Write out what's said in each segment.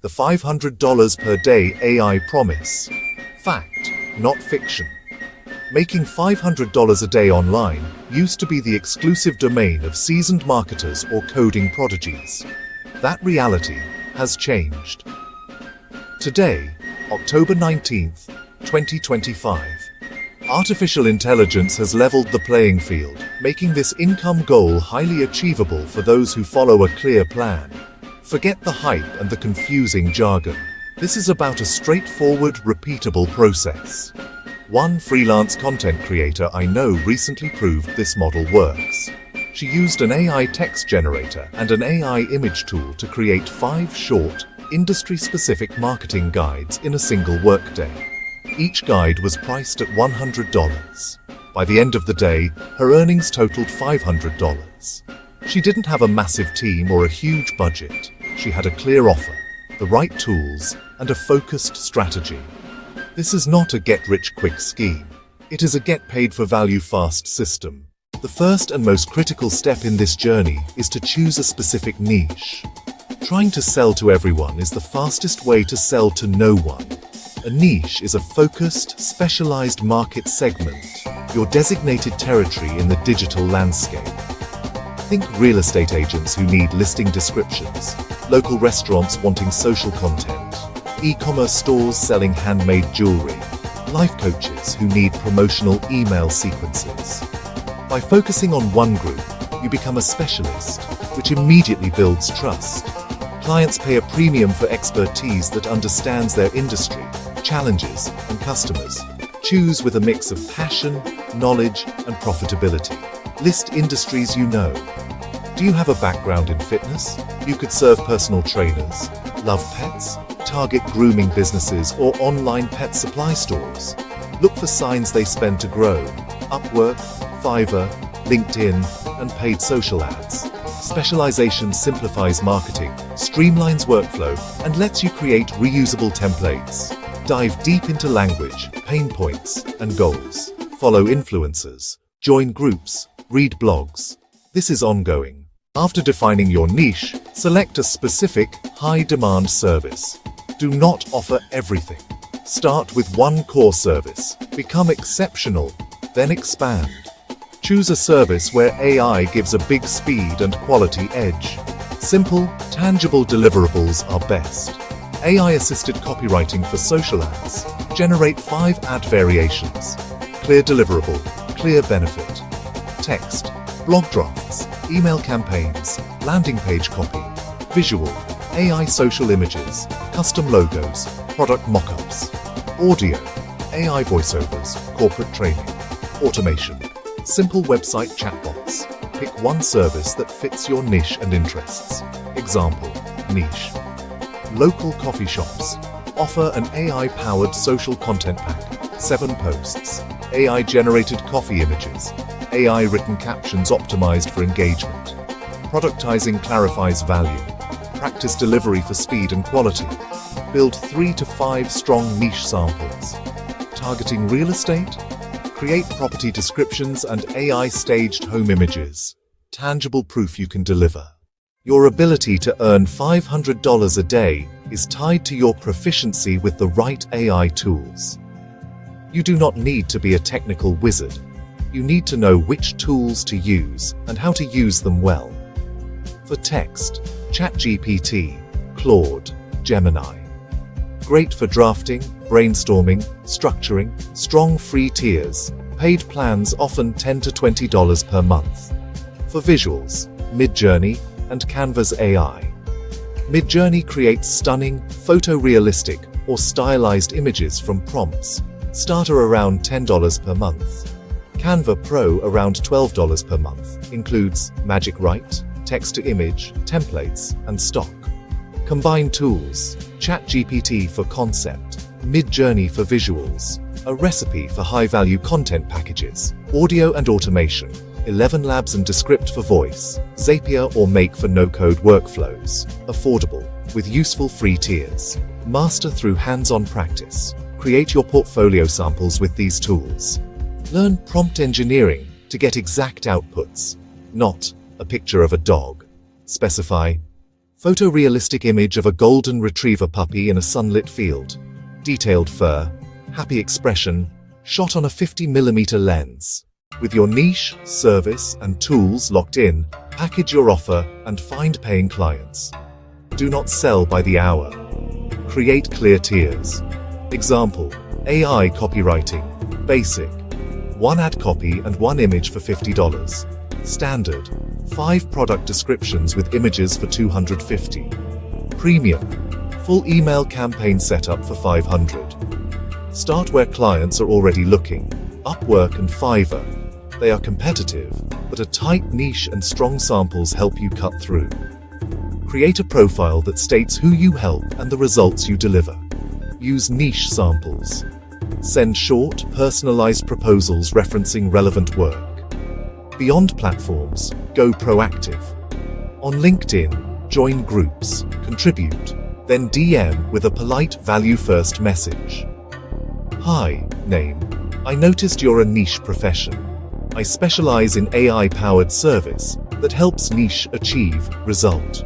The $500 per day AI promise. Fact, not fiction. Making $500 a day online used to be the exclusive domain of seasoned marketers or coding prodigies. That reality has changed. Today, October 19th, 2025, artificial intelligence has leveled the playing field, making this income goal highly achievable for those who follow a clear plan. Forget the hype and the confusing jargon. This is about a straightforward, repeatable process. One freelance content creator I know recently proved this model works. She used an AI text generator and an AI image tool to create 5 short, industry-specific marketing guides in a single workday. Each guide was priced at $100. By the end of the day, her earnings totaled $500. She didn't have a massive team or a huge budget. She had a clear offer, the right tools, and a focused strategy. This is not a get-rich-quick scheme. It is a get-paid-for-value-fast system. The first and most critical step in this journey is to choose a specific niche. Trying to sell to everyone is the fastest way to sell to no one. A niche is a focused, specialized market segment, your designated territory in the digital landscape. Think real estate agents who need listing descriptions, local restaurants wanting social content, e-commerce stores selling handmade jewelry, life coaches who need promotional email sequences. By focusing on one group, you become a specialist, which immediately builds trust. Clients pay a premium for expertise that understands their industry, challenges, and customers. Choose with a mix of passion, knowledge, and profitability. List industries you know. Do you have a background in fitness? You could serve personal trainers, love pets, target grooming businesses, or online pet supply stores. Look for signs they spend to grow. Upwork, Fiverr, LinkedIn, and paid social ads. Specialization simplifies marketing, streamlines workflow, and lets you create reusable templates. Dive deep into language, pain points, and goals. Follow influencers, join groups, read blogs. This is ongoing. After defining your niche, select a specific, high-demand service. Do not offer everything. Start with one core service. Become exceptional, then expand. Choose a service where AI gives a big speed and quality edge. Simple, tangible deliverables are best. AI-assisted copywriting for social ads. Generate 5 ad variations. Clear deliverable, clear benefit. Text, blog drafts, email campaigns, landing page copy. Visual, AI social images, custom logos, product mockups. Audio, AI voiceovers, corporate training. Automation, simple website chatbots. Pick one service that fits your niche and interests. Example, niche. Local coffee shops. Offer an AI-powered social content pack. 7 posts. AI-generated coffee images. AI-written captions optimized for engagement. Productizing clarifies value. Practice delivery for speed and quality. Build 3 to 5 strong niche samples. Targeting real estate? Create property descriptions and AI-staged home images. Tangible proof you can deliver. Your ability to earn $500 a day is tied to your proficiency with the right AI tools. You do not need to be a technical wizard. You need to know which tools to use and how to use them well. For text, ChatGPT, Claude, Gemini. Great for drafting, brainstorming, structuring, strong free tiers. Paid plans often $10 to $20 per month. For visuals, Midjourney and Canva's AI. Midjourney creates stunning, photorealistic, or stylized images from prompts. Starter around $10 per month. Canva Pro around $12 per month. Includes Magic Write, text-to-image, templates, and stock. Combine tools. ChatGPT for concept. Midjourney for visuals. A recipe for high-value content packages. Audio and automation. 11 Labs and Descript for voice. Zapier or Make for no-code workflows. Affordable, with useful free tiers. Master through hands-on practice. Create your portfolio samples with these tools. Learn prompt engineering to get exact outputs, not a picture of a dog. Specify Photorealistic image of a golden retriever puppy in a sunlit field. Detailed fur, happy expression, shot on a 50mm lens. With your niche, service, and tools locked in, package your offer and find paying clients. Do not sell by the hour. Create clear tiers. Example, AI copywriting. Basic, 1 ad copy and 1 image for $50. Standard, 5 product descriptions with images for $250. Premium, full email campaign setup for $500. Start where clients are already looking. Upwork and Fiverr. They are competitive, but a tight niche and strong samples help you cut through. Create a profile that states who you help and the results you deliver. Use niche samples. Send short, personalized proposals referencing relevant work. Beyond platforms, go proactive. On LinkedIn, join groups, contribute, then DM with a polite value-first message. Hi, name. I noticed you're a niche profession. I specialize in AI-powered service that helps niche achieve result.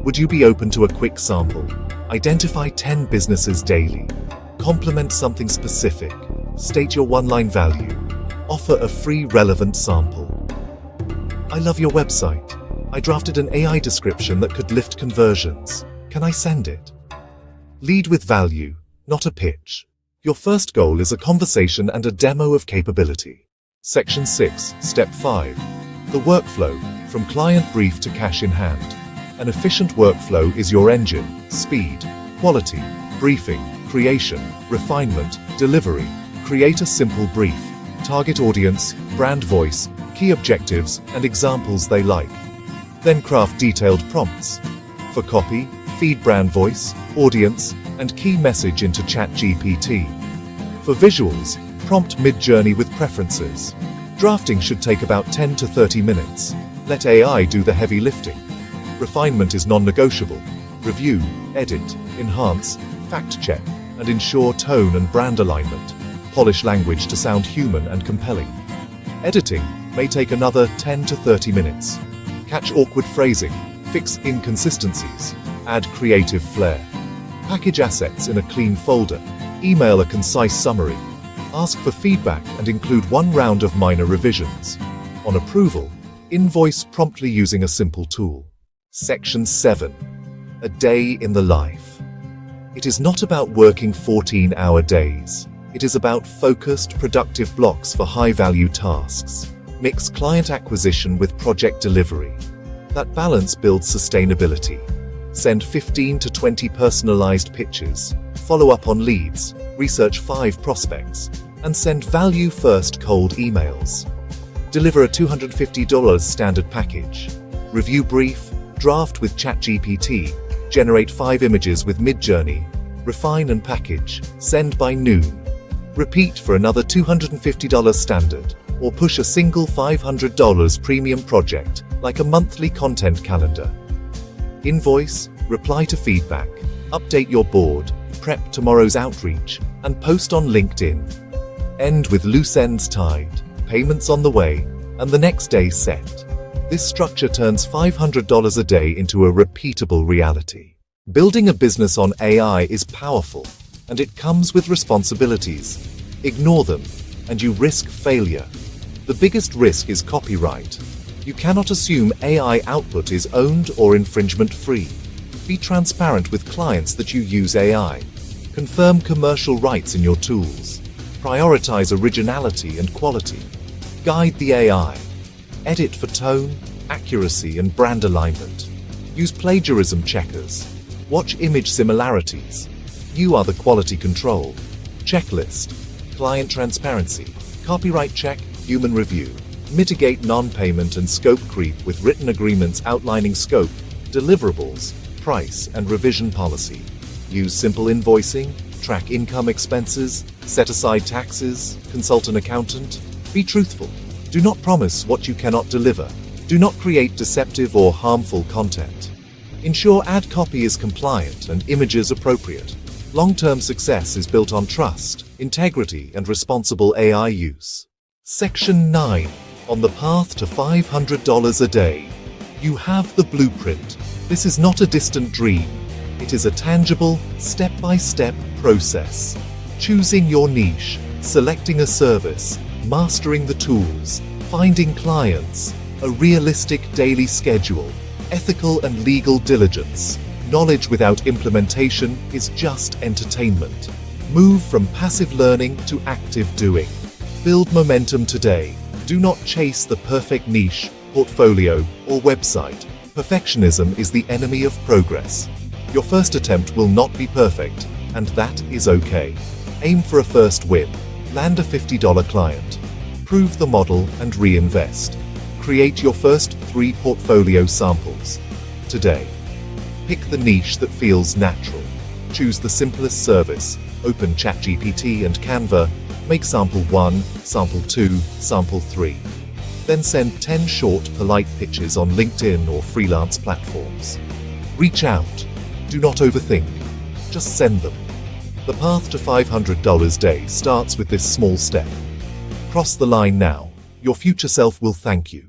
Would you be open to a quick sample? Identify 10 businesses daily. Complement something specific. State your one-line value. Offer a free relevant sample. I love your website. I drafted an AI description that could lift conversions. Can I send it? Lead with value, not a pitch. Your first goal is a conversation and a demo of capability. Section 6, Step 5. The workflow, from client brief to cash in hand. An efficient workflow is your engine: speed, quality, briefing, creation, refinement, delivery. Create a simple brief. Target audience, brand voice, key objectives, and examples they like. Then craft detailed prompts. For copy, feed brand voice, audience, and key message into ChatGPT. For visuals, prompt mid-journey with preferences. Drafting should take about 10 to 30 minutes. Let AI do the heavy lifting. Refinement is non-negotiable. Review, edit, enhance, fact-check, and ensure tone and brand alignment. Polish language to sound human and compelling. Editing may take another 10 to 30 minutes. Catch awkward phrasing, fix inconsistencies, add creative flair. Package assets in a clean folder. Email a concise summary. Ask for feedback and include 1 round of minor revisions. On approval, invoice promptly using a simple tool. Section 7. A day in the life. It is not about working 14-hour days. It is about focused, productive blocks for high-value tasks. Mix client acquisition with project delivery. That balance builds sustainability. Send 15 to 20 personalized pitches. Follow up on leads. Research 5 prospects. And send value-first cold emails. Deliver a $250 standard package. Review brief. Draft with ChatGPT. Generate 5 images with Midjourney. Refine and package. Send by noon. Repeat for another $250 standard, or push a single $500 premium project, like a monthly content calendar. Invoice, reply to feedback, update your board, prep tomorrow's outreach, and post on LinkedIn. End with loose ends tied, payments on the way, and the next day set. This structure turns $500 a day into a repeatable reality. Building a business on AI is powerful, and it comes with responsibilities. Ignore them, and you risk failure. The biggest risk is copyright. You cannot assume AI output is owned or infringement-free. Be transparent with clients that you use AI. Confirm commercial rights in your tools. Prioritize originality and quality. Guide the AI. Edit for tone, accuracy, and brand alignment. Use plagiarism checkers. Watch image similarities. You are the quality control. Checklist. Client transparency. Copyright check. Human review. Mitigate non-payment and scope creep with written agreements outlining scope, deliverables, price, and revision policy. Use simple invoicing. Track income expenses. Set aside taxes. Consult an accountant. Be truthful. Do not promise what you cannot deliver. Do not create deceptive or harmful content. Ensure ad copy is compliant and images appropriate. Long-term success is built on trust, integrity, and responsible AI use. Section 9. On the path to $500 a day. You have the blueprint. This is not a distant dream. It is a tangible, step-by-step process. Choosing your niche, selecting a service, mastering the tools, finding clients, a realistic daily schedule, ethical and legal diligence. Knowledge without implementation is just entertainment. Move from passive learning to active doing. Build momentum today. Do not chase the perfect niche, portfolio, or website. Perfectionism is the enemy of progress. Your first attempt will not be perfect, and that is okay. Aim for a first win. Land a $50 client. Prove the model and reinvest. Create your first 3 portfolio samples. Today. Pick the niche that feels natural. Choose the simplest service. Open ChatGPT and Canva. Make sample 1, sample 2, sample 3. Then send 10 short, polite pitches on LinkedIn or freelance platforms. Reach out. Do not overthink. Just send them. The path to $500 a day starts with this small step. Cross the line now. Your future self will thank you.